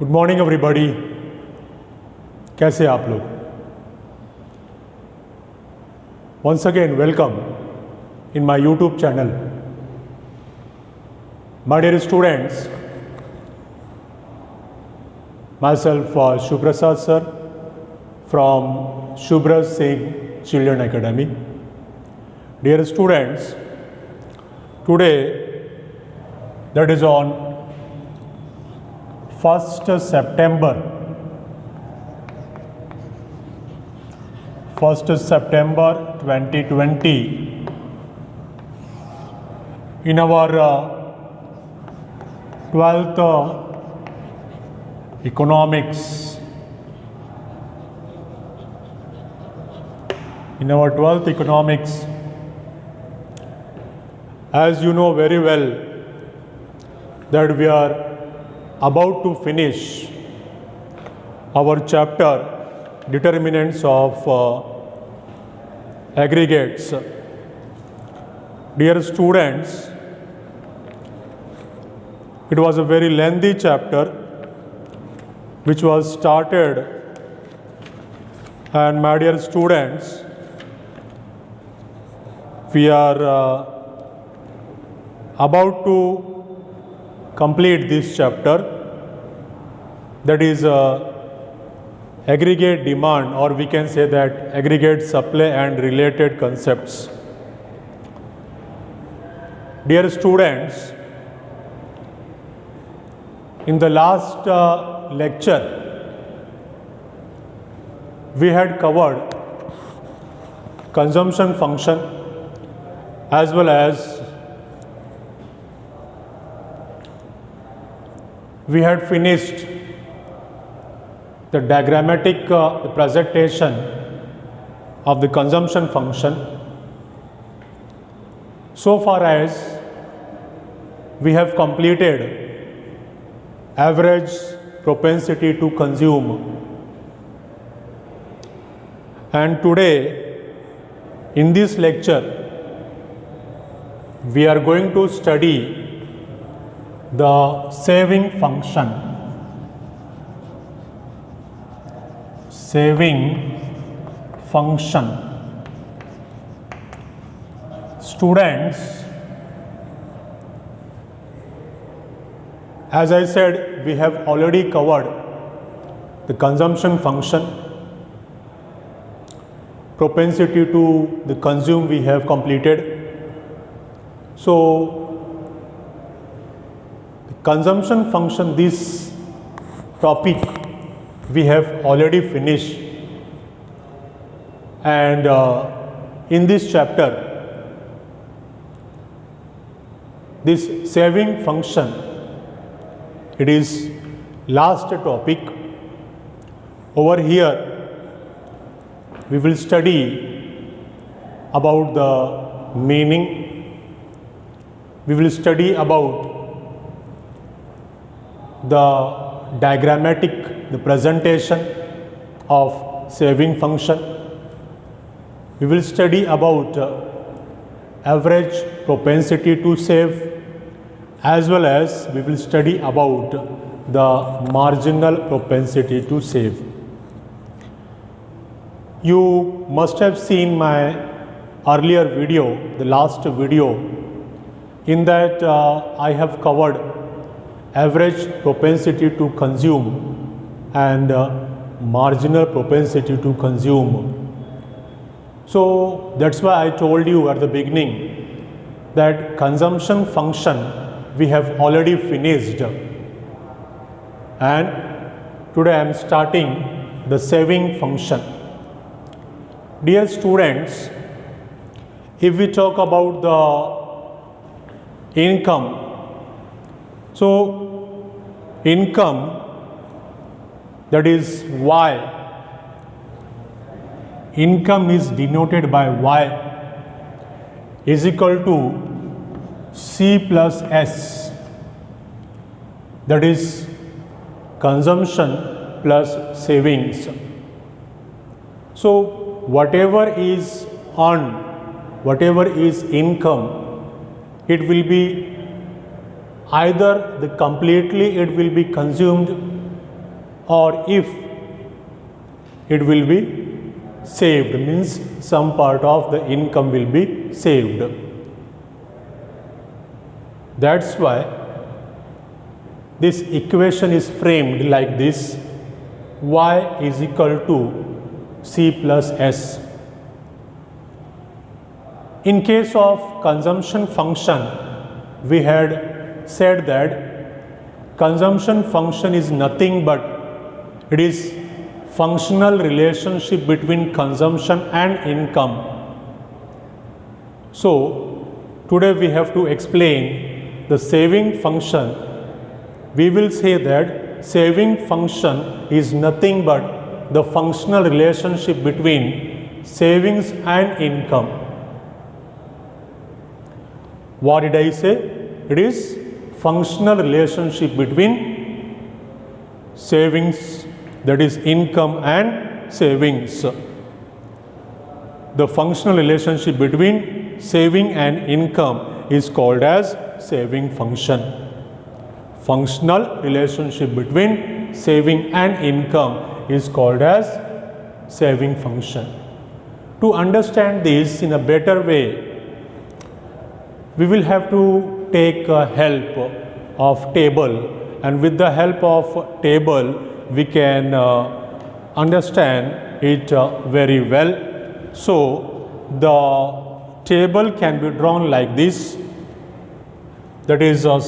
Good morning everybody. कैसे आप लोग? Once again welcome in my YouTube channel. My dear students, myself Shuprasad sir from Shubhraj Singh Children Academy. Dear students, today, that is on 1st September 2020, in our 12th economics, as you know very well that we are about to finish our chapter determinants of aggregates. Dear students, it was a very lengthy chapter which was started, and my dear students, we are about to complete this chapter, that is aggregate demand, or we can say that aggregate supply and related concepts. Dear students, in the last lecture we had covered consumption function as well as we had finished the diagrammatic presentation of the consumption function. So far as we have completed average propensity to consume, and today in this lecture we are going to study the saving function. Students, as I said, we have already covered the consumption function. Propensity to the consume we have completed. So the consumption function, this topic we have already finished, and in this chapter this saving function, it is last topic. Over here we will study about the meaning, we will study about the diagrammatic, the presentation of saving function, we will study about average propensity to save, as well as we will study about the marginal propensity to save. You must have seen my earlier video, the last video, in that I have covered average propensity to consume and marginal propensity to consume. So that's why I told you at the beginning that consumption function we have already finished, and today I am starting the saving function. Dear students, if we talk about the income, so income, that is Y, income is denoted by Y is equal to C plus S, that is consumption plus savings. So whatever is earned, whatever is income, it will be either completely it will be consumed or if it will be saved, means some part of the income will be saved. That's why this equation is framed like this: y is equal to c plus s. In case of consumption function, we had said that consumption function is nothing but it is functional relationship between consumption and income. So today we have to explain the saving function. We will say that saving function is nothing but the functional relationship between savings and income. What did I say? It is functional relationship between savings, that is income, and savings. The functional relationship between saving and income is called as saving function. Functional relationship between saving and income is called as saving function. To understand this in a better way, we will have to take help of table, and with the help of table we can understand it very well. So the table can be drawn like this, that is a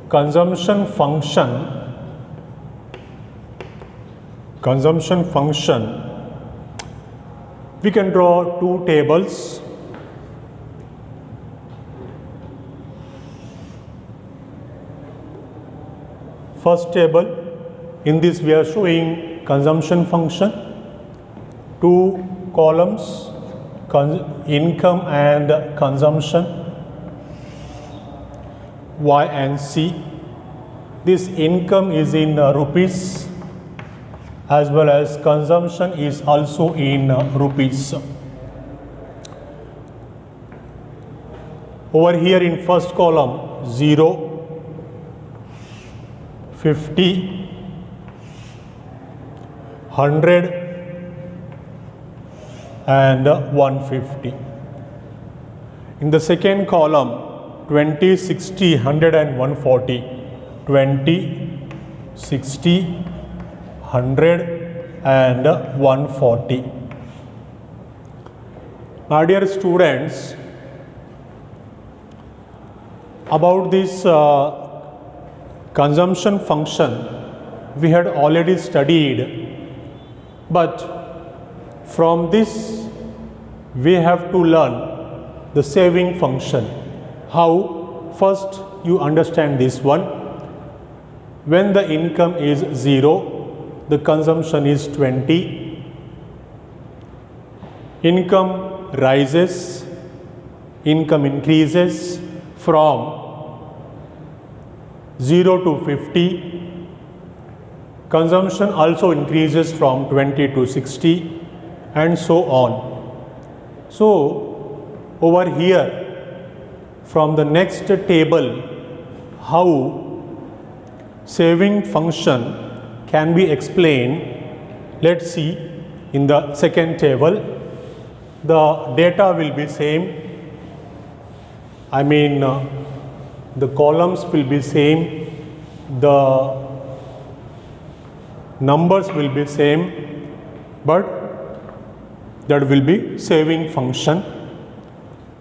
consumption function. We can draw two tables. First table, in this we are showing consumption function, two columns, income and consumption, Y and C. This income is in rupees as well as consumption is also in rupees. Over here in first column, 0, 50, 100 and 150. In the second column, 20, 60, 100 and 140. 20, 60, 100 and 140. My dear students, about this consumption function we had already studied, but from this we have to learn the saving function. How? First you understand this one. When the income is 0, the consumption is 20. Income rises, income increases from 0 to 50. Consumption also increases from 20 to 60 and so on. So over here from the next table, how saving function can be explained, let's see. In the second table, the data will be same. The columns will be same, the numbers will be same, but that will be saving function.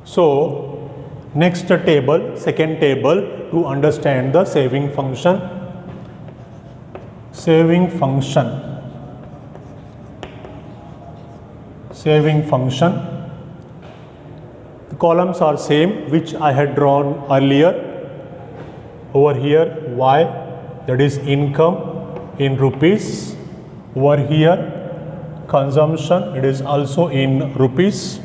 So next table, second table, to understand the saving function. Saving function. The columns are same which I had drawn earlier. Over here Y, that is income in rupees. Over here consumption, it is also in rupees.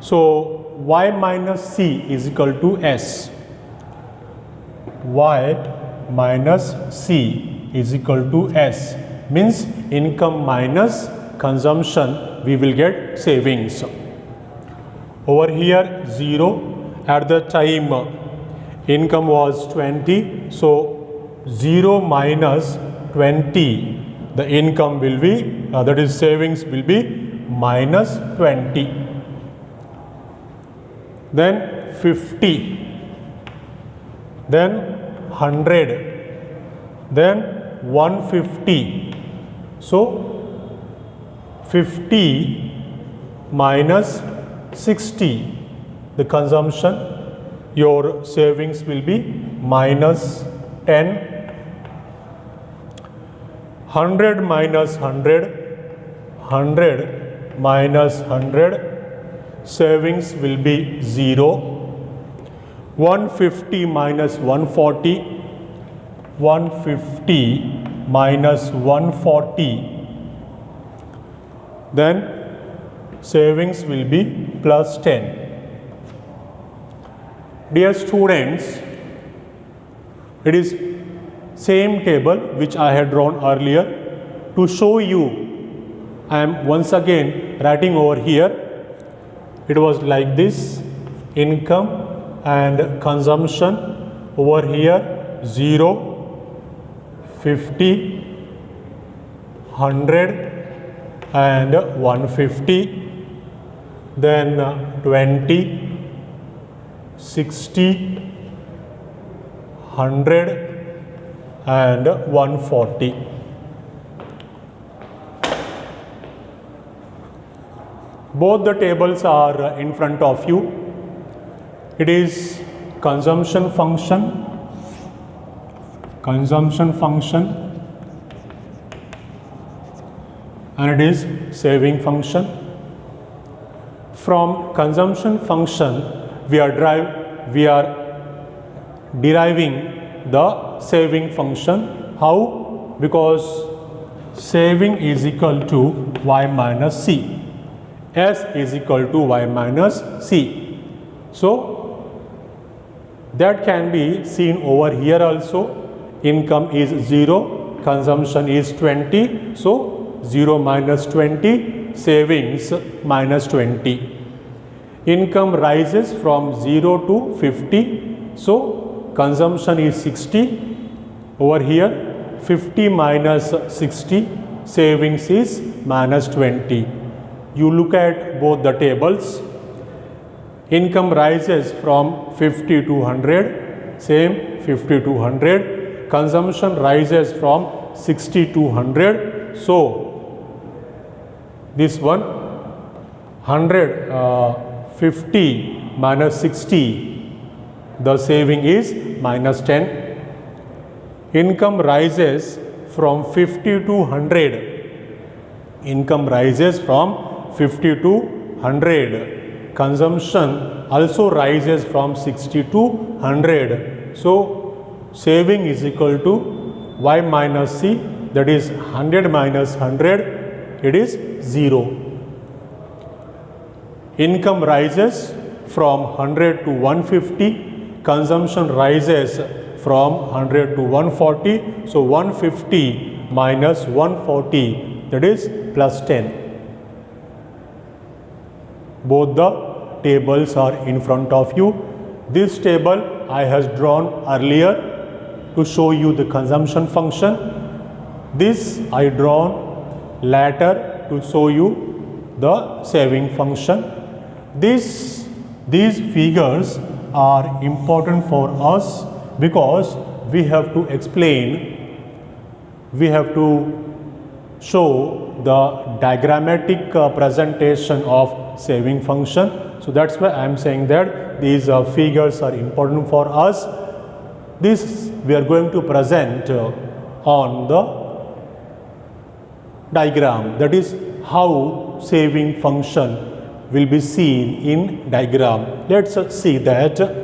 So Y minus C is equal to S. Y minus C is equal to S, means income minus consumption, we will get savings. Over here 0, at the time income was 20, so 0 minus 20, the income will be, that is savings will be minus 20. Then 50, then 100, then 150. So 50 minus 60, the consumption, your savings will be minus 10. 100 minus 100, 100 minus 100, savings will be 0. 150 minus 140, 150 minus 140, then savings will be plus 10. Dear students, it is same table which I had drawn earlier. To show you, I am once again writing over here. It was like this: income and consumption. Over here 0, 50, 100 and 150, then 20, 60, 100 and 140. Both the tables are in front of you. It is consumption function, and it is saving function. From consumption function, we are deriving the saving function. How? Because saving is equal to y minus c. S is equal to y minus c. So that can be seen over here also. Income is 0, consumption is 20. So 0 minus 20, savings minus 20. Income rises from 0 to 50. So consumption is 60. Over here 50 minus 60, savings is minus 20. You look at both the tables. Income rises from 50 to 100, same 50 to 100. Consumption rises from 60 to 100. So this one 50 minus 60, the saving is minus 10. Income rises from 50 to 100. Income rises from 50 to 100. Consumption also rises from 60 to 100. So saving is equal to y minus c, that is 100 minus 100, it is 0. Income rises from 100 to 150, consumption rises from 100 to 140, so 150 minus 140, that is plus 10. Both the tables are in front of you. This table I has drawn earlier to show you the consumption function. This I drawn later to show you the saving function. These figures are important for us because we have to explain, we have to show the diagrammatic presentation of saving function. So that's why I am saying that these figures are important for us. This we are going to present on the diagram, that is how saving function will be seen in diagram. Let's see that.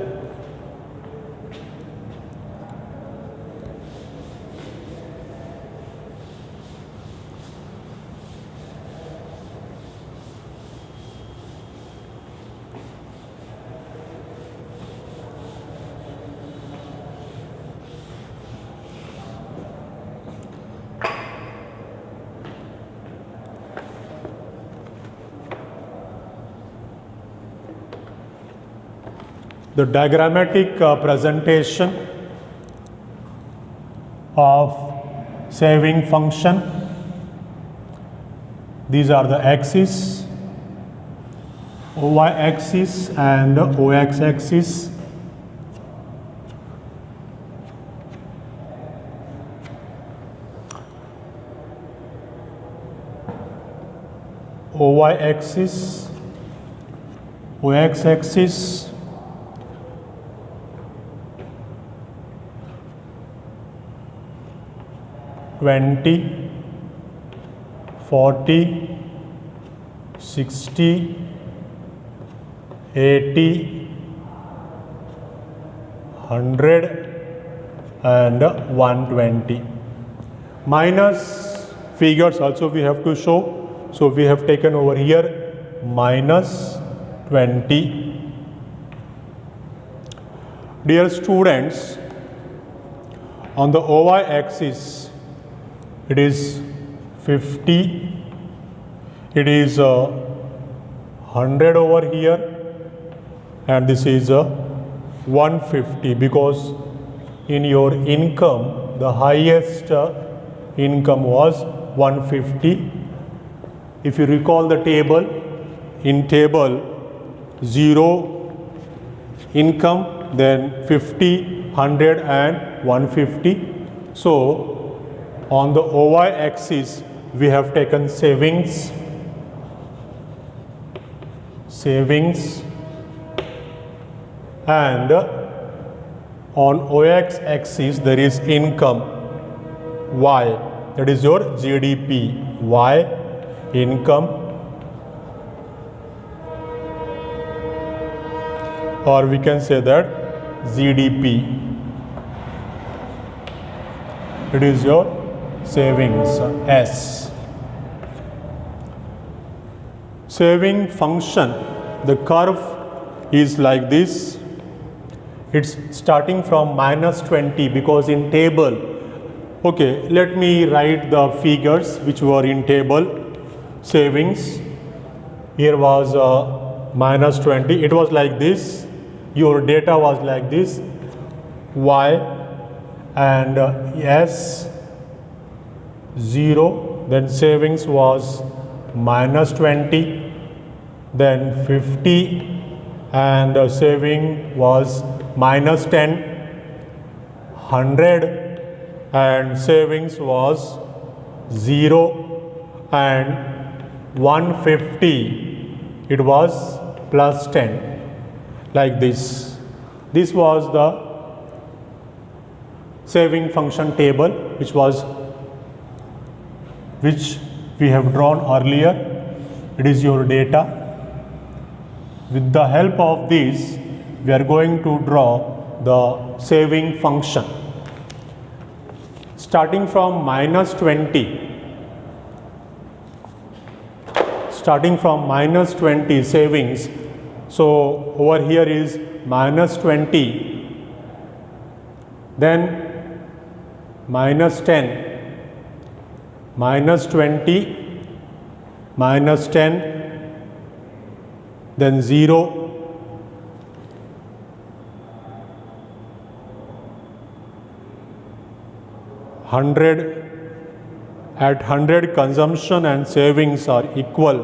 The diagrammatic presentation of saving function. These are the axes, OY axis and OX axis. OY axis, OX axis, $20, $40, $60, $80, $100 and $120. Minus figures also we have to show. So we have taken over here minus 20. Dear students, on the OY axis it is 50, it is 100 over here, and this is 150, because in your income the highest income was 150. If you recall the table, in table 0 income, then 50, 100 and 150. So on the OY axis we have taken savings, and on OX axis there is income, Y, that is your GDP, Y income, or we can say that GDP, it is your savings, S. Saving function, the curve is like this. It's starting from minus 20, because in table, okay, let me write the figures which were in table. Savings, here was minus 20, it was like this, your data was like this, Y and S 0, then savings was minus 20, then 50, and saving was minus 10, 100, and savings was 0, and 150, it was plus 10, like this. This was the saving function table which we have drawn earlier. It is your data. With the help of this, we are going to draw the saving function. Starting from minus 20, savings, so over here is minus 20, then minus 10, minus 20, minus 10, then 0, $100. At 100, consumption and savings are equal.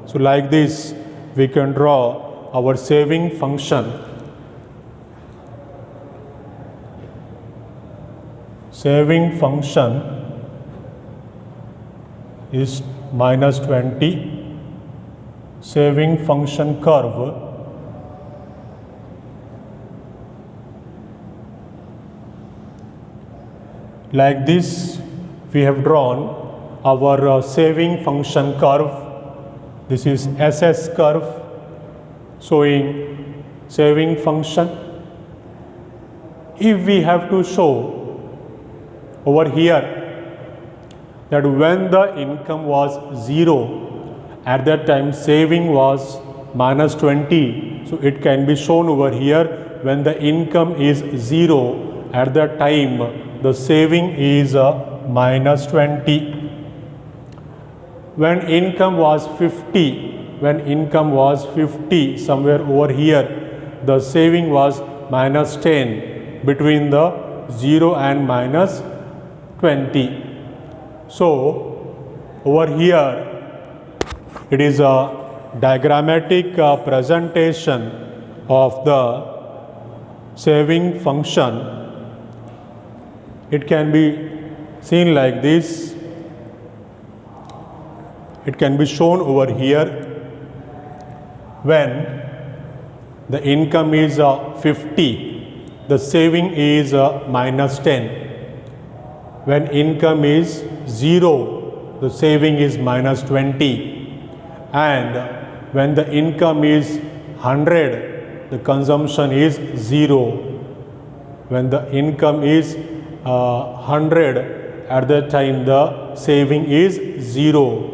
So like this, we can draw our saving function. Saving function is minus 20. Saving function curve like this. We have drawn our saving function curve. This is SS curve showing saving function. If we have to show over here that when the income was 0, at that time saving was minus 20, so it can be shown over here when the income is 0, at that time the saving is minus 20. When income was 50, somewhere over here, the saving was minus 10, between the 0 and minus 20. So over here it is a diagrammatic presentation of the saving function. It can be seen like this. It can be shown over here. When the income is 50, the saving is minus 10. When income is 0, the saving is minus 20. And when the income is 100, the consumption is 0. When the income is 100, at that time the saving is 0.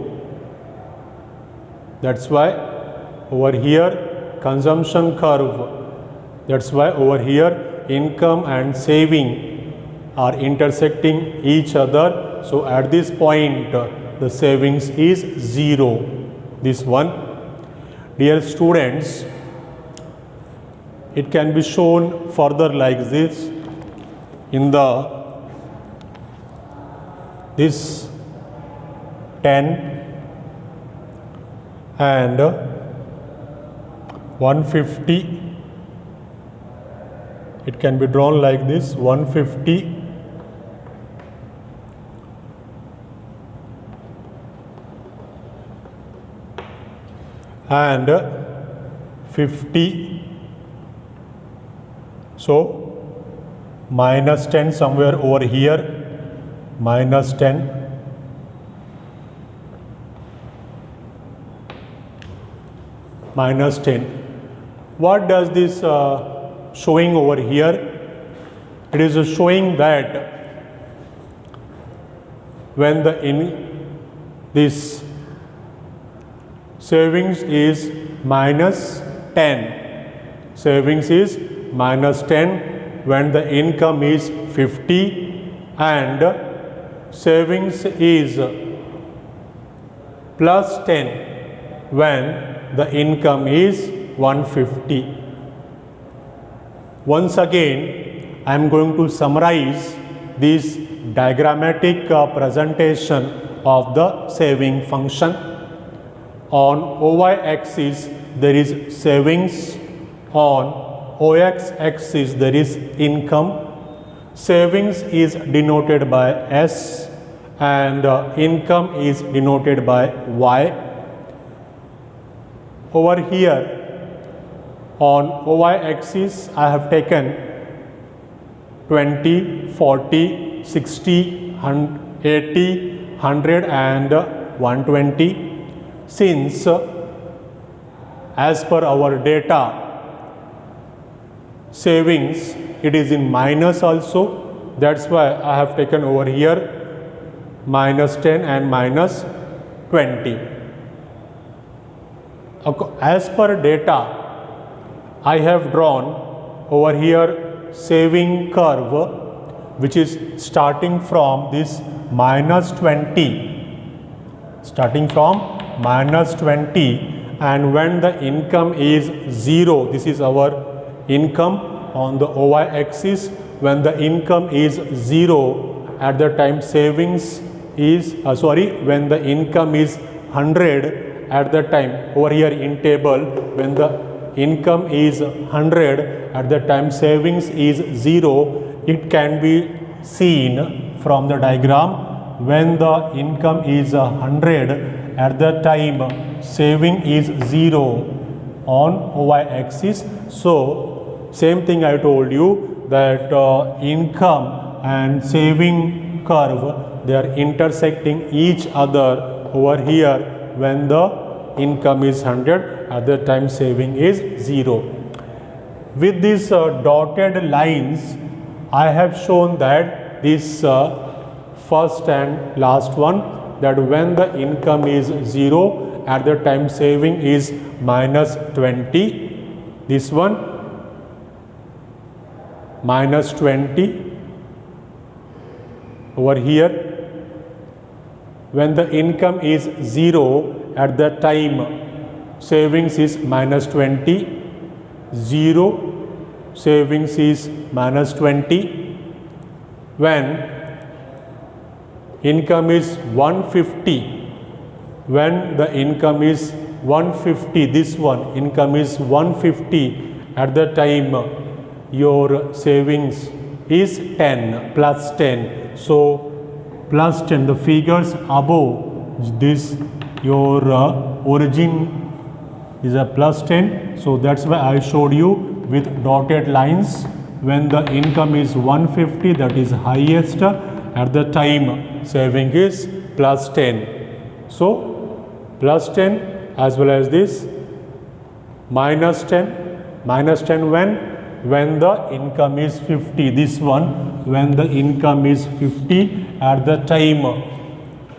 That's why over here consumption curve, that's why over here income and saving are intersecting each other. So at this point the savings is 0. This one. Dear students, it can be shown further like this. In this 10 and 150, it can be drawn like this. 150 and 50. So minus 10 somewhere over here, minus 10, minus 10. What does this showing over here? It is showing that when this savings is minus 10, savings is minus 10 when the income is 50 and savings is plus 10 when the income is 150. Once again, I am going to summarize this diagrammatic presentation of the saving function. On OY axis there is savings, on OX axis there is income. Savings is denoted by S and income is denoted by Y. Over here on OY axis I have taken 20, 40, 60, 80, 100 and 120. Since as per our data savings it is in minus also, that's why I have taken over here minus 10 and minus 20. As per data I have drawn over here saving curve which is starting from this minus 20, starting from minus 20, and when the income is 0, this is our income on the OY axis. When the income is 0, at the time savings is when the income is 100, at the time over here in table when the income is 100, at the time savings is 0. It can be seen from the diagram. When the income is 100, at that time saving is 0 on OY axis. So same thing I told you that income and saving curve, they are intersecting each other over here. When the income is 100, at that time saving is 0. With these dotted lines I have shown that this first and last one, that when the income is 0, at the time saving is minus 20. This one minus 20 over here. When the income is 0, at that time savings is minus 20. 0, savings is minus 20. When income is 150, when the income is 150, this one income is 150, at the time your savings is 10 plus 10. So plus 10, the figures above this, your origin is a plus 10. So that's why I showed you with dotted lines. When the income is 150, that is highest, at the time saving is plus 10. So plus 10 as well as this minus 10. Minus 10 when the income is 50. This one, when the income is 50, at the time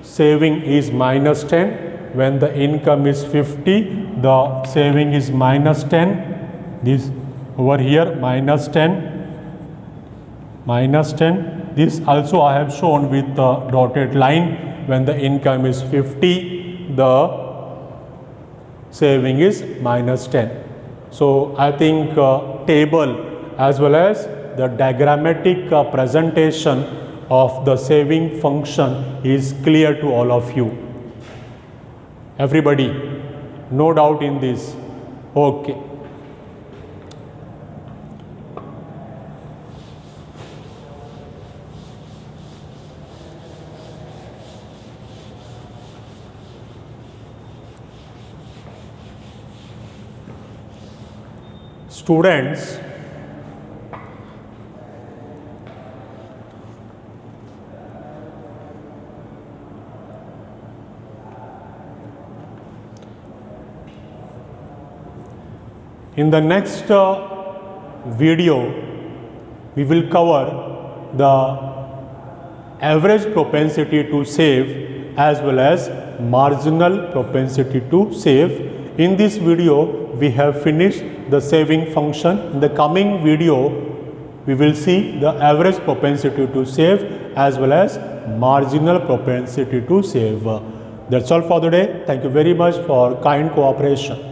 saving is minus 10. When the income is 50, the saving is minus 10. This over here minus 10. Minus 10. This also I have shown with the dotted line. When the income is 50, the saving is minus 10. So I think table as well as the diagrammatic presentation of the saving function is clear to all of you. Everybody, no doubt in this. Okay. Students, in the next video, we will cover the average propensity to save as well as marginal propensity to save. In this video, we have finished the saving function. In the coming video, we will see the average propensity to save as well as marginal propensity to save. That's all for the day. Thank you very much for kind cooperation.